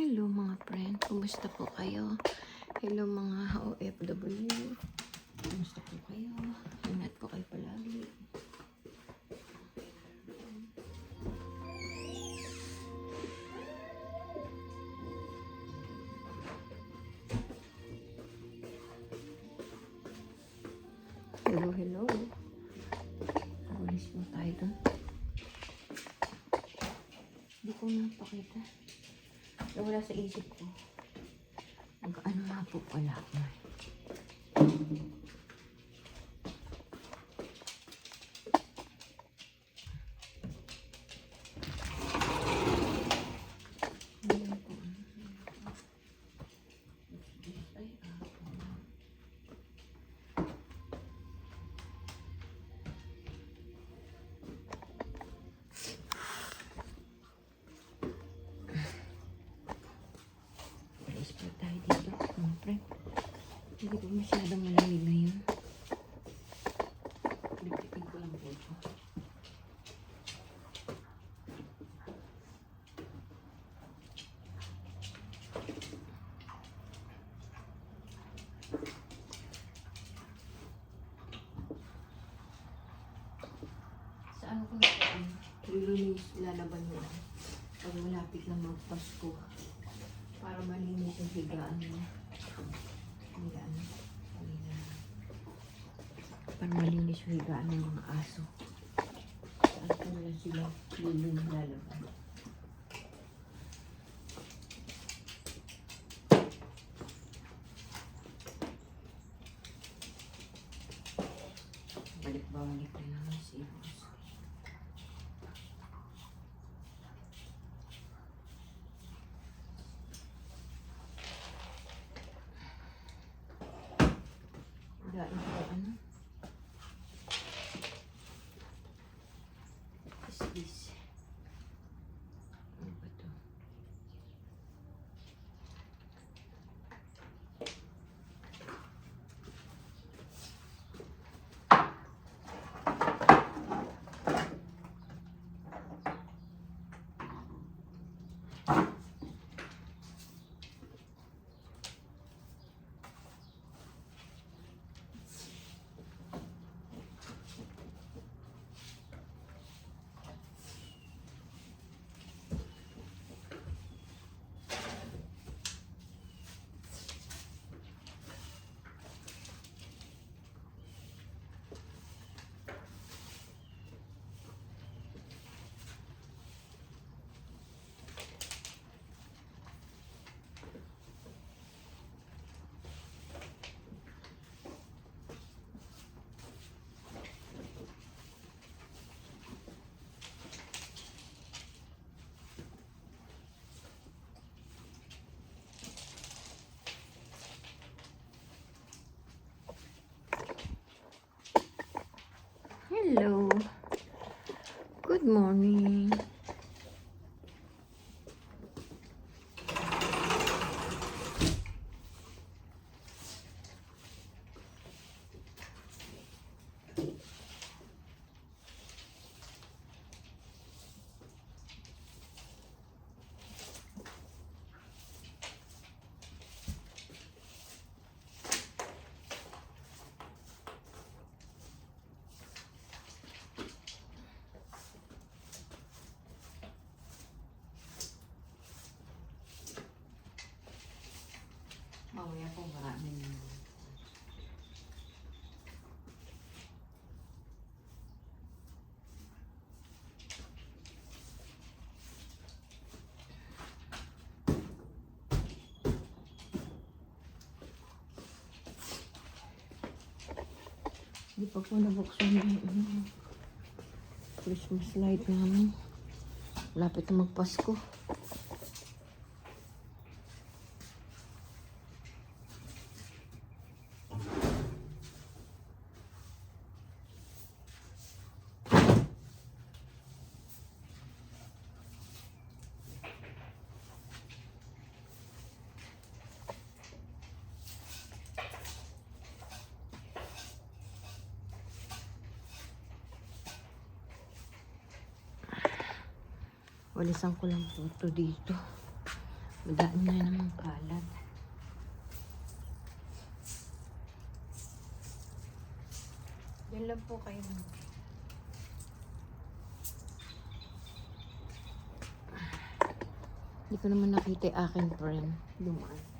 Hello mga friend, kumusta po kayo? Hello mga OFW, kumusta po kayo? Ingat po kayo palagi. Hello. Alis mo tayo doon. Hindi ko napakita. Wala sa isip ko. Ano nga po pala. Hindi po masyadong malamig ngayon. Ligpitin ko lang po ito. Saan ko na po? Lilinis, lalaban mo lang. Pag malapit na magpasko. Para malinis yung higaan mo. Para malinis yung higaan ng mga aso. Saan ko na lang sila lilinis lalaban. Balik na naman si Ibos. Dahil ko ano? Is. Ano ba ito? Hello. Good morning. Mamaya po maraming hindi pa po nabuksan yung Christmas light namin. Lapit na magpasko. Walisan ko lang po ito dito. Madami na naman kalat. Yan lang po kayo. Hindi ko naman nakita yung aking friend. Dumaan.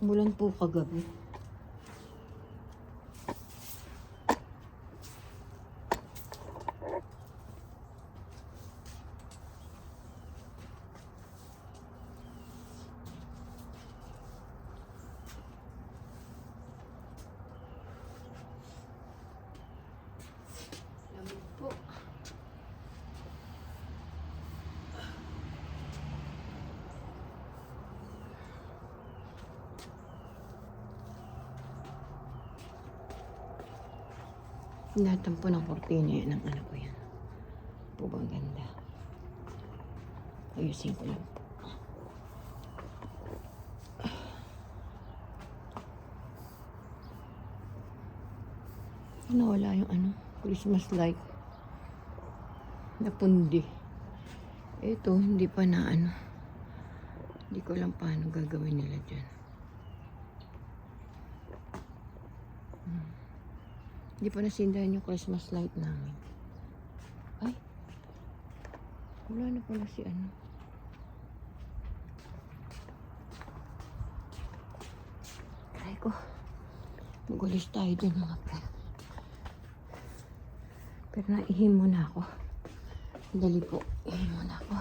Umulan po kagabi. Lamig po. Natampo ng kortina yan ng anak ko yan. Po bang ganda? Ayusin ko lang po. Nawala yung Christmas light. Napundi. Ito, hindi pa na Hindi ko alam paano gagawin nila dyan. Hindi pa nasindahan yung Christmas light namin. Ay! Wala na pala si Try ko. Magulis tayo dun mga pre. Pero naihim muna ako. Dali po. Ihim muna ako.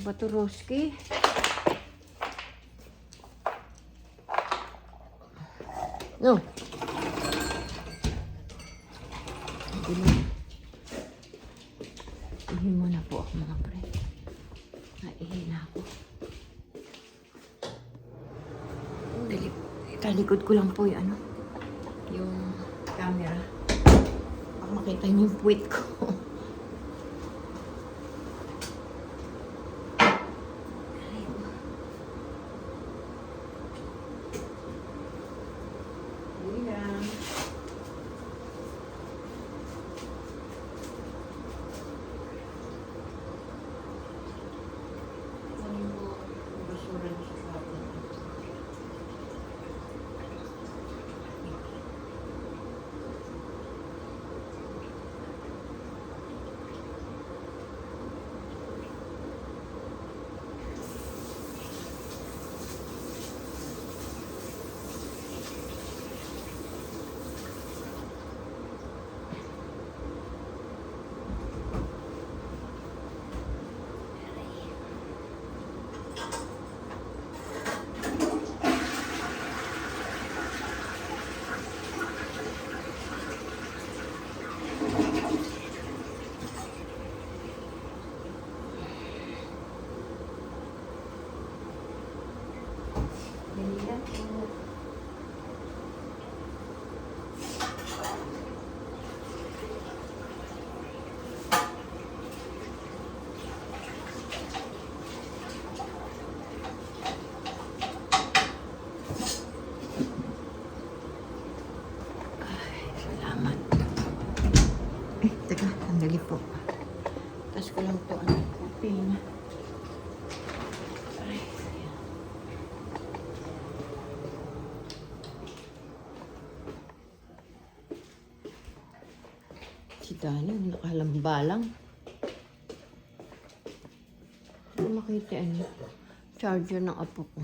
Baturoski. No. Hindi na. Ihin mo na po ako mga pre. Naihin na ako. Dali. Italikod ko lang po yung yung camera. Baka makita niyo yung puwit ko. Sandali po. Tapos ko lang ito, pina. Aray, ayan. Si Dani, nakalambalang. Hindi makita charger ng apo ko.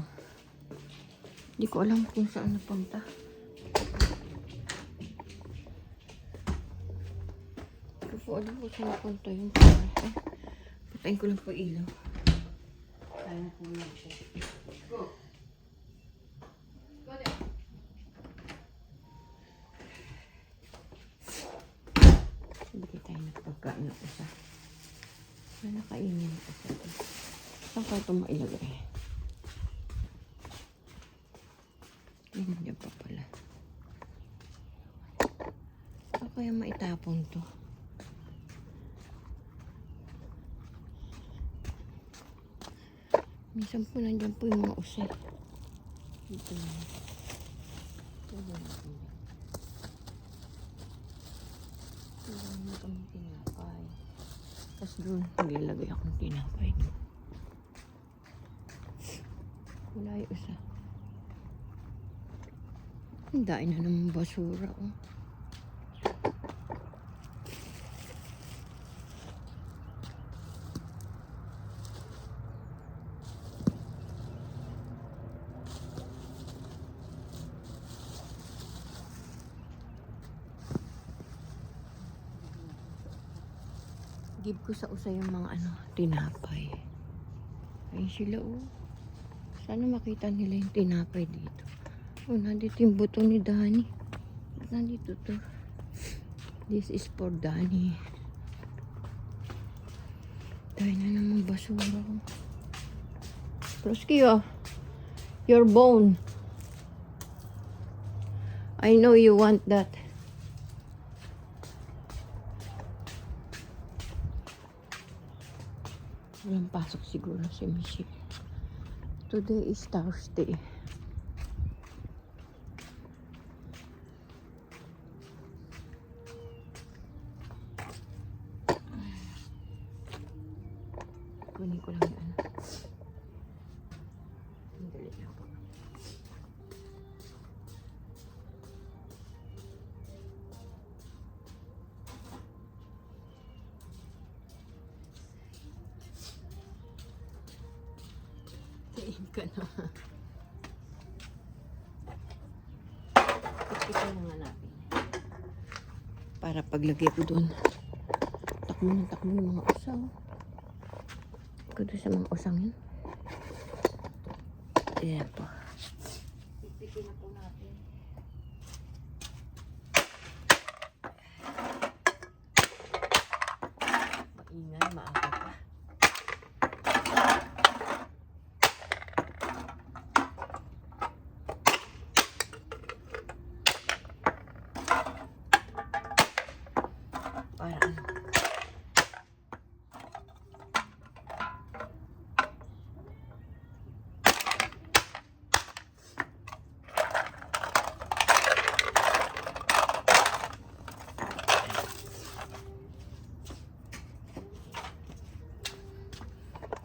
Hindi ko alam kung saan napunta. Hindi ko alam kung saan napunta yung charger. Patayin ko lang po ilaw. Kaya po lang po. Go! Go there! Bigay tayo ng pagkain ng isa. Nakainin ko sa ito. Saan ko ito mailagay? Hindi pa pala. Saan kaya maitapon to? Minsan po nandiyan po yung mga usay. Dito na. Ito na natin. Ito na kami tinapay. Tapos doon, maglalagay akong tinapay. Wala yung usa. Ang dahil na naman basura. Oh. Give ko sa usa yung mga tinapay. Ayun sila oh. Sana makita nila yung tinapay dito. Oh, nandito yung buto ni Danny. Ba't nandito to? This is for Danny. Dahil na naman basura ko. Prosky oh. Your bone. I know you want that. Walang pasok siguro si Michelle. Today is Thursday. Kunin ko lang yan. Dali lang po. Tiin ka na. Ito na natin. Para paglagay ko doon. Takbo ng mga usaw. Kudo sa mga usang yun. Ayan po. Pipitin na po natin. Maingay, maaga pa. Para ano?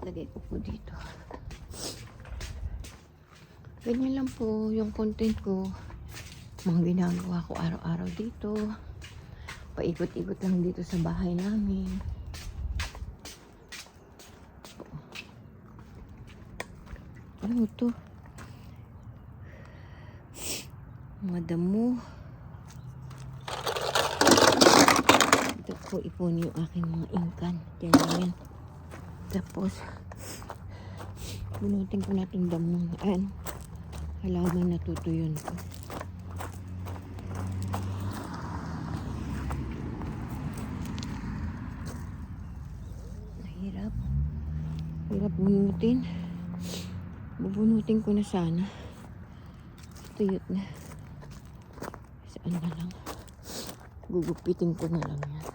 Lagay ko po dito. Ganyan lang po yung content ko. Mga ginagawa ko araw-araw dito. Paikot-ikot lang dito sa bahay namin. Ano to? Mga damo. Ito po ipon yung aking mga ingkan. Yan. Tapos, bunutin ko natin damo. Ayan. Halaman natutuyon ko. Hirap bunutin. Bubunutin ko na sana. Tuyot na. Saan na lang. Gugupitin ko na lang yan.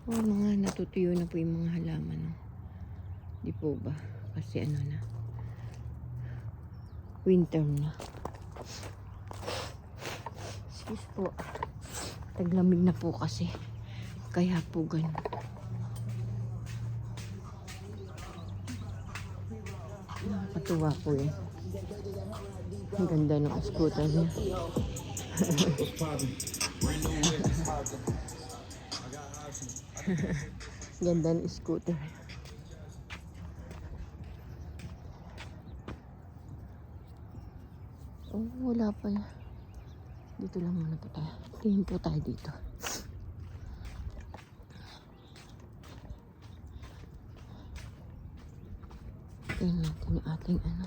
Oh, mga natutuyo na po yung mga halaman. Di po ba? Kasi ano na. Winter na. Excuse po. Taglamig na po kasi. Kaya po ganun. Nakakatuwa po eh. Ang ganda ng scooter niya. Ganda ng scooter. Oh, wala pa na. Dito lang muna po tayo. Tingin po tayo dito. Tingnan natin yung ating ano.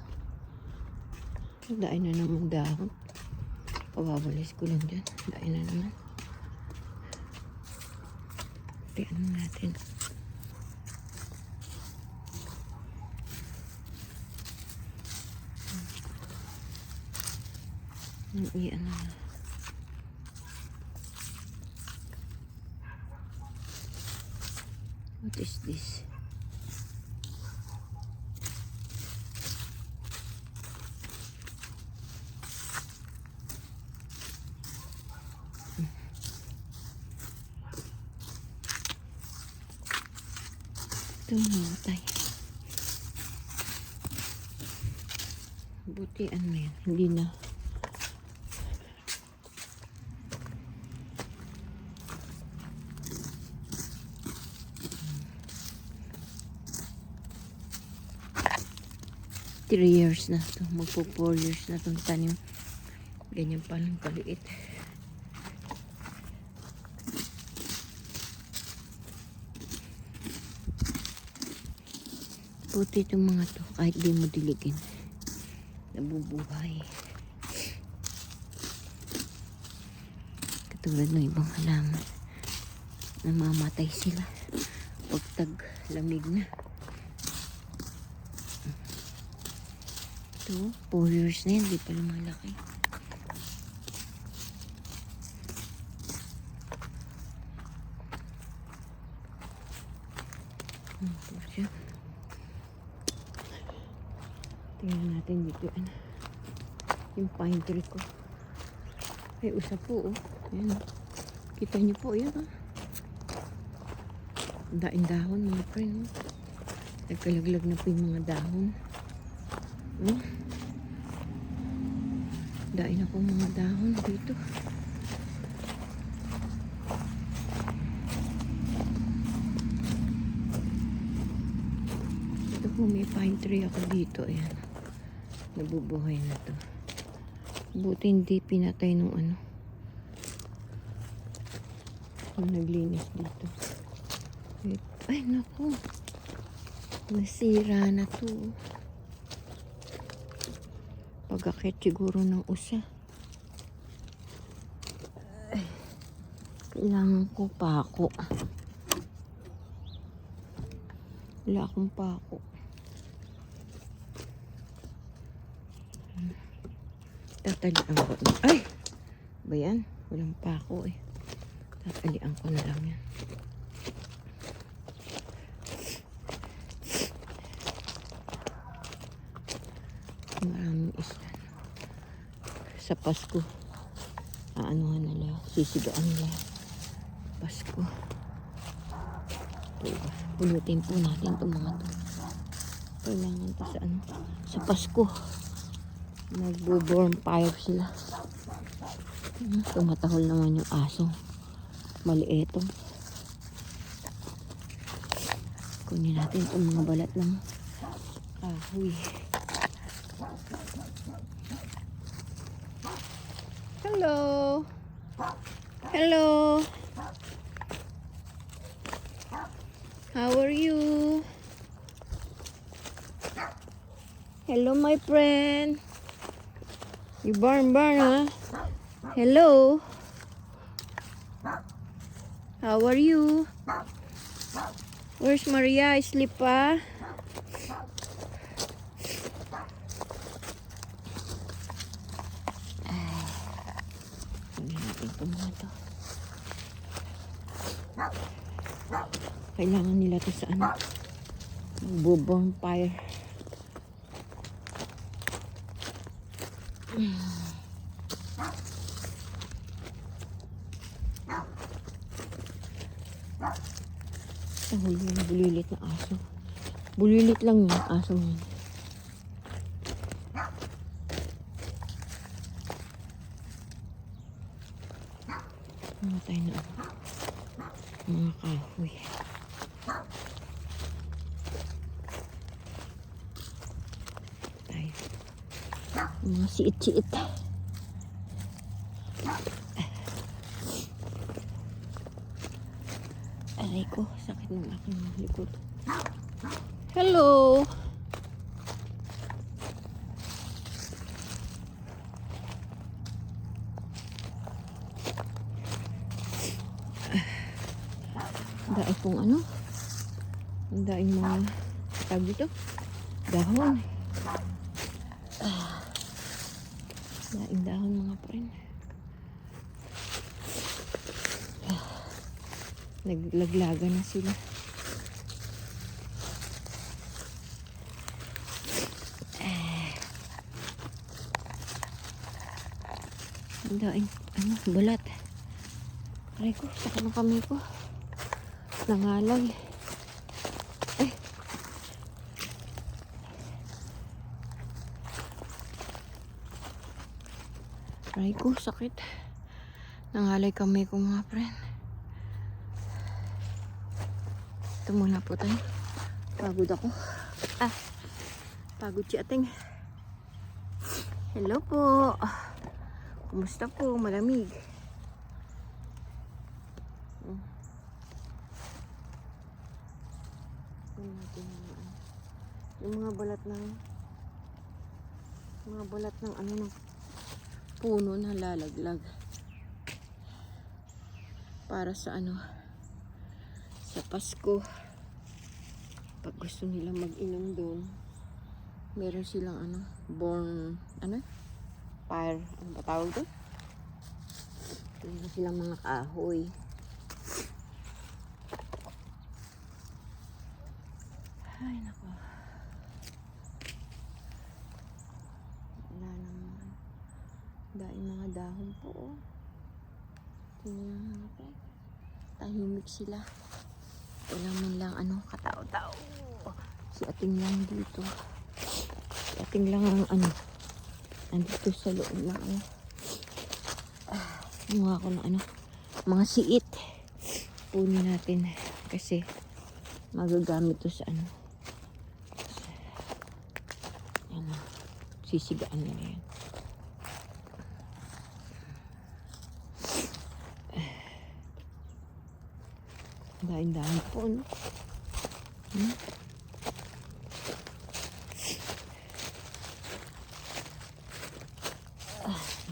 Dahil na naman dahon. Pababalis ko lang dyan. Dahil na naman. Tingnan natin. Iyan na. What is this? Ito namatay. Buti ano yan. Hindi na. Three years na to. Magpo 4 years na itong tanim. Ganyan pa lang kaliit. Puti itong mga to. Kahit di mo diligin. Nabubuhay. Katulad ng ibang halaman. Namamatay sila. Pag tag-lamig na. Ito, 4 years na yan. Di pa lumalaki. Tingnan natin dito yung pine tree ko. Ay, usap po oh. Ayan. Kita niyo po, ayan oh. Daing dahon mga friend. Nagkalaglag na po yung mga dahon. Oh. Daing na po mga dahon dito. Ito po may pine tree ako dito. Ayan. Nabubuhay na to. Buti hindi pinatay nung ano. Nung naglinis dito. Ay naku. Nasira na to. Pagkakit siguro ng usa. Ay, kailangan ko pako. Wala akong pako. Tatalian ko. Ay! Ba yan? Walang pako eh. Tatalian ko na lang yan. Maraming isla. Sa Pasko, aanuhan nila, sisigaan nila. Pasko. Diba? Pulutin po natin itong mga to. Kailangan to sa ano, sa Pasko. Nagbo-born fire sila. Tumatahol naman yung aso. Maliitong. Kunin natin itong mga balat ng kahoy. Hello. Hello. How are you? Hello, my friend. You barn, huh? Hello. How are you? Where's Maria? Sleep pa? Kailangan nila to sa ano? Bonfire. Tahol yung bulilit na aso. Bulilit lang yung aso yun. Namatay na ako. Mga kahoy. Tayo. Mga siit-siit. Aray ko, sakit ng aking likod. Hello! Ang daing mga tawag dito. Dahon. Daing dahon mga friend. Naglaglaga na sila. Ang daing balat. Aray ko, saka ng kamay ko. Nangalay. Ay. Aray ko, sakit. Nangalay kamay ko mga friend. Ito muna po tayo. Pagod ako. Pagod si ating. Hello po. Kumusta po? Malamig. Yung mga balat ng ng puno na lalaglag para sa sa Pasko. Pag gusto nilang mag-inom doon, meron silang fire, ano ba tawag doon? Meron silang mga kahoy. Ay nako, wala naman. Dahil mga dahon po, oh. Tingnan mo po, tahimik sila. Wala man lang katao-tao. Si ating lang dito. Si ating lang ang andito sa loob lang mga ako ng mga siit. Punin natin kasi magagamit to sa yan sisigaan na yan. Dahan-dahan po, no?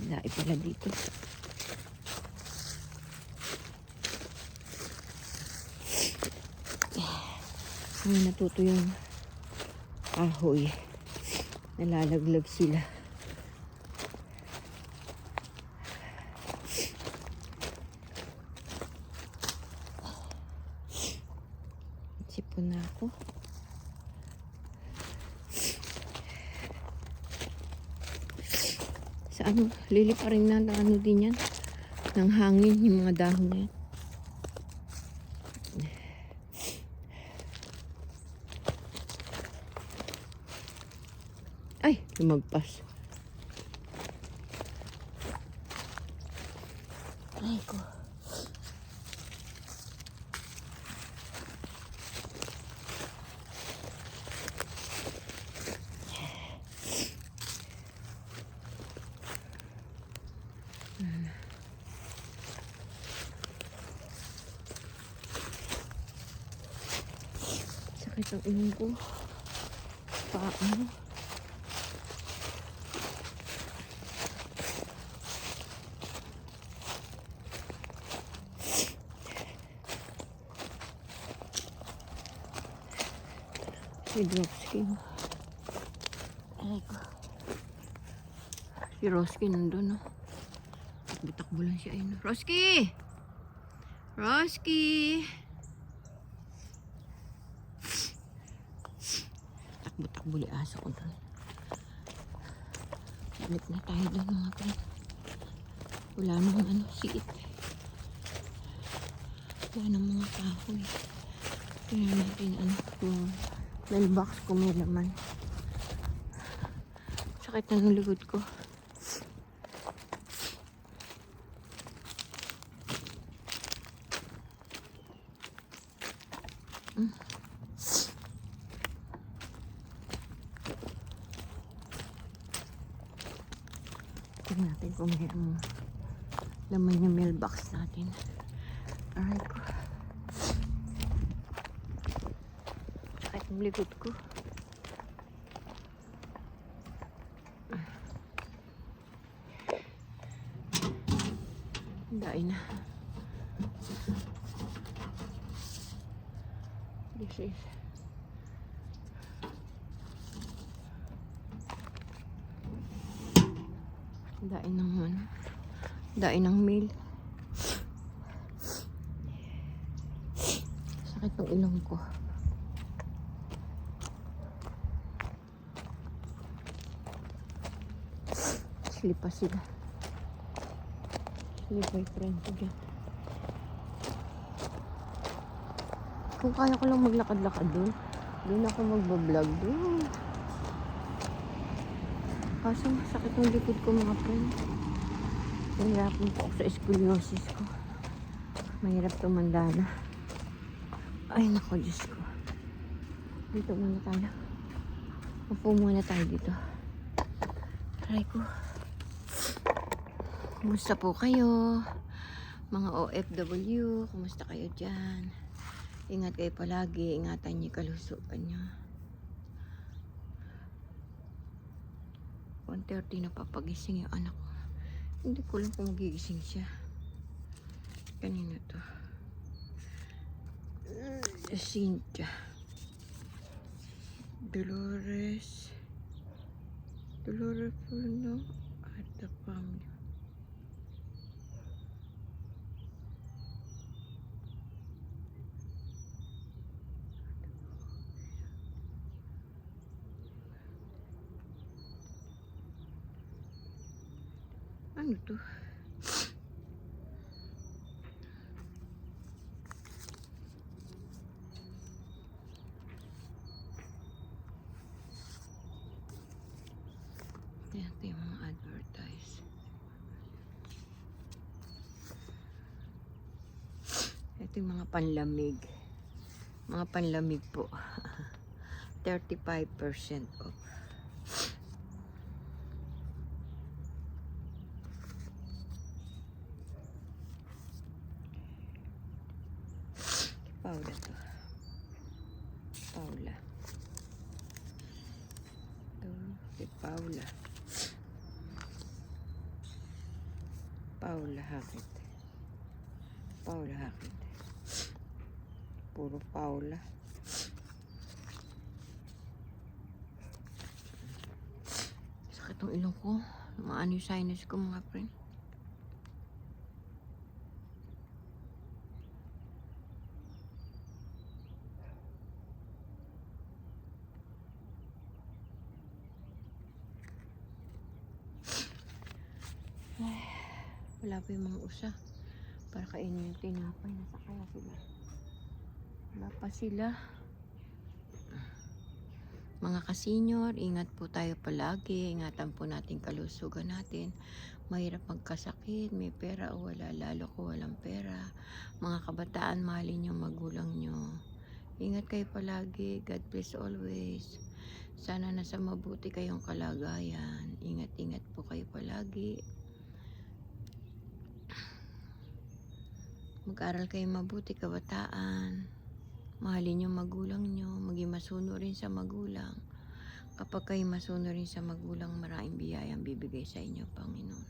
Dahil pala dito. Natuto yung kahoy. Nalalaglag sila. Sipon na ako. Sa liliparin na din yan. Ng hangin yung mga dahon na yan. Ay, lumagpas. Ay ko. Sakit ang ilong ko. Paano? Si Dropsky. Ay ko. Si Roski nandun, no? Takbo-takbo lang siya. Ayun. Roski! Roski! Takbo-takbo li aso ko doon. Balik na tayo doon mga friend. Wala namang siit. Wala namang mga kahoy. Tingnan natin yung mailbox ko may laman. Sakit na ng likod ko. Tingnan natin kung mayroong laman yung mailbox natin. Aray ko. Sakit ng likod ko. Dain na. This is Dain ng ano. Dain ng mail. Sakit ng ilong ko. Sleep pa sila. Sleep boyfriend ko dyan. Kung kaya ko lang maglakad-lakad dun, doon ako magbablog dun. Kaso masakit ng likod ko mga friend. Nahirapan po ako sa scoliosis ko. Mahirap tumanda na. Ay nako Diyos ko. Dito muna tayo. Upo muna tayo dito. Try ko. Kumusta po kayo? Mga OFW, kumusta kayo dyan? Ingat kayo palagi, ingatan niyo kalusugan niyo. 1:30 na papagising yung anak ko. Hindi ko lang kung magigising siya. Kanino to? Cynthia. Dolores Puno at the family. Ano to? Ito yung mga advertise. Ito yung mga panlamig. Mga panlamig po. 35% off. Paula to. Paula. Ito si Paula. Paula Hakit. Paula Hakit. Puro Paula. Sakit ang ilong ko. Maano yung sinus ko mga friend. Ay, wala pa yung mga usa. Para kainin yung tinapay. Nasa kaya sila. Wala pa sila. Mga kasenyor, ingat po tayo palagi. Ingatan po natin kalusugan natin. Mahirap magkasakit, may pera o wala, lalo ko walang pera. Mga kabataan, mahalin yung magulang nyo. Ingat kayo palagi. God bless always. Sana nasa mabuti kayong kalagayan. Ingat-ingat po kayo palagi. Mag-aral kayo mabuti kabataan. Mahalin yung magulang nyo. Maging masuno rin sa magulang. Kapag kayo masuno rin sa magulang, maraming biyayang bibigay sa inyo, Panginoon.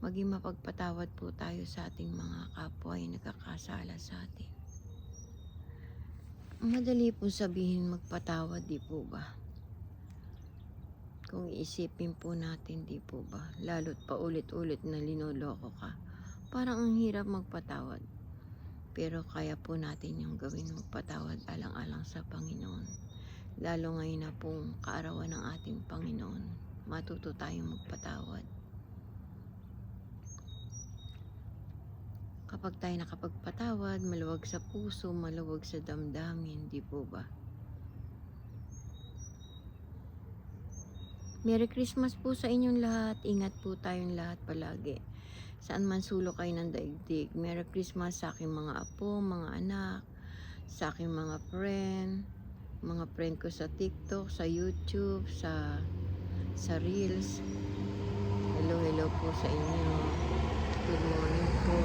Maging mapagpatawad po tayo sa ating mga kapwa ay nagkakasala sa atin. Madali po sabihin magpatawad, di po ba? Kung iisipin po natin, di po ba? Lalo't paulit-ulit na linoloko ka. Parang ang hirap magpatawad. Pero kaya po natin yung gawin magpatawad alang-alang sa Panginoon. Lalo ngayon na pong kaarawan ng ating Panginoon, matuto tayong magpatawad. Kapag tayo nakapagpatawad, maluwag sa puso, maluwag sa damdamin, di po ba? Merry Christmas po sa inyong lahat. Ingat po tayong lahat palagi. Saan man sulok kayo ng daigdig. Merry Christmas sa aking mga apo, mga anak, sa aking mga friend ko sa TikTok, sa YouTube, sa Reels. Hello po sa inyo. Good morning po.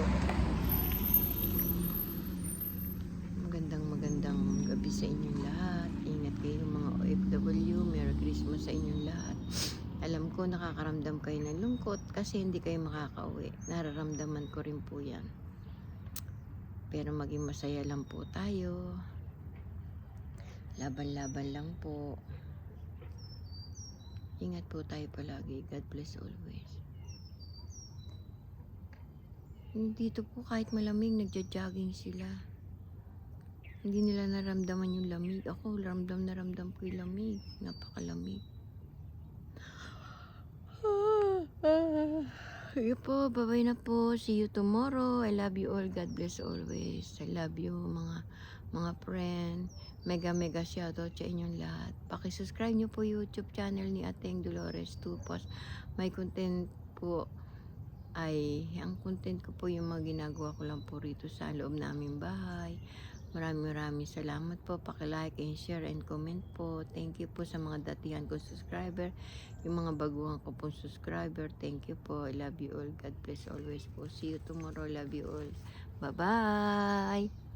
Magandang gabi sa inyong lahat. Ingat kayo mga OFW. Merry Christmas sa inyong lahat. Alam ko nakakaramdam kayo ng lungkot kasi hindi kayo makakauwi. Nararamdaman ko rin po yan. Pero maging masaya lang po tayo. Laban-laban lang po. Ingat po tayo palagi. God bless always. Dito po kahit malamig, nagja-jogging sila. Hindi nila naramdaman yung lamig. Ako, ramdam na ramdam ko yung lamig. Napakalamig. Yun po, bye-bye na po. See you tomorrow. I love you all. God bless always. I love you, mga friend. Mega shoutout sa inyong lahat. Paki-subscribe nyo po YouTube channel ni Ateng Dolores Tupos. May content po ang content ko po yung mga ginagawa ko lang po rito sa loob naming bahay. Maraming salamat po. Paki-like and share and comment po. Thank you po sa mga datihan ko subscriber. Yung mga baguhan ko po subscriber. Thank you po. I love you all. God bless always po. See you tomorrow. Love you all. Bye-bye!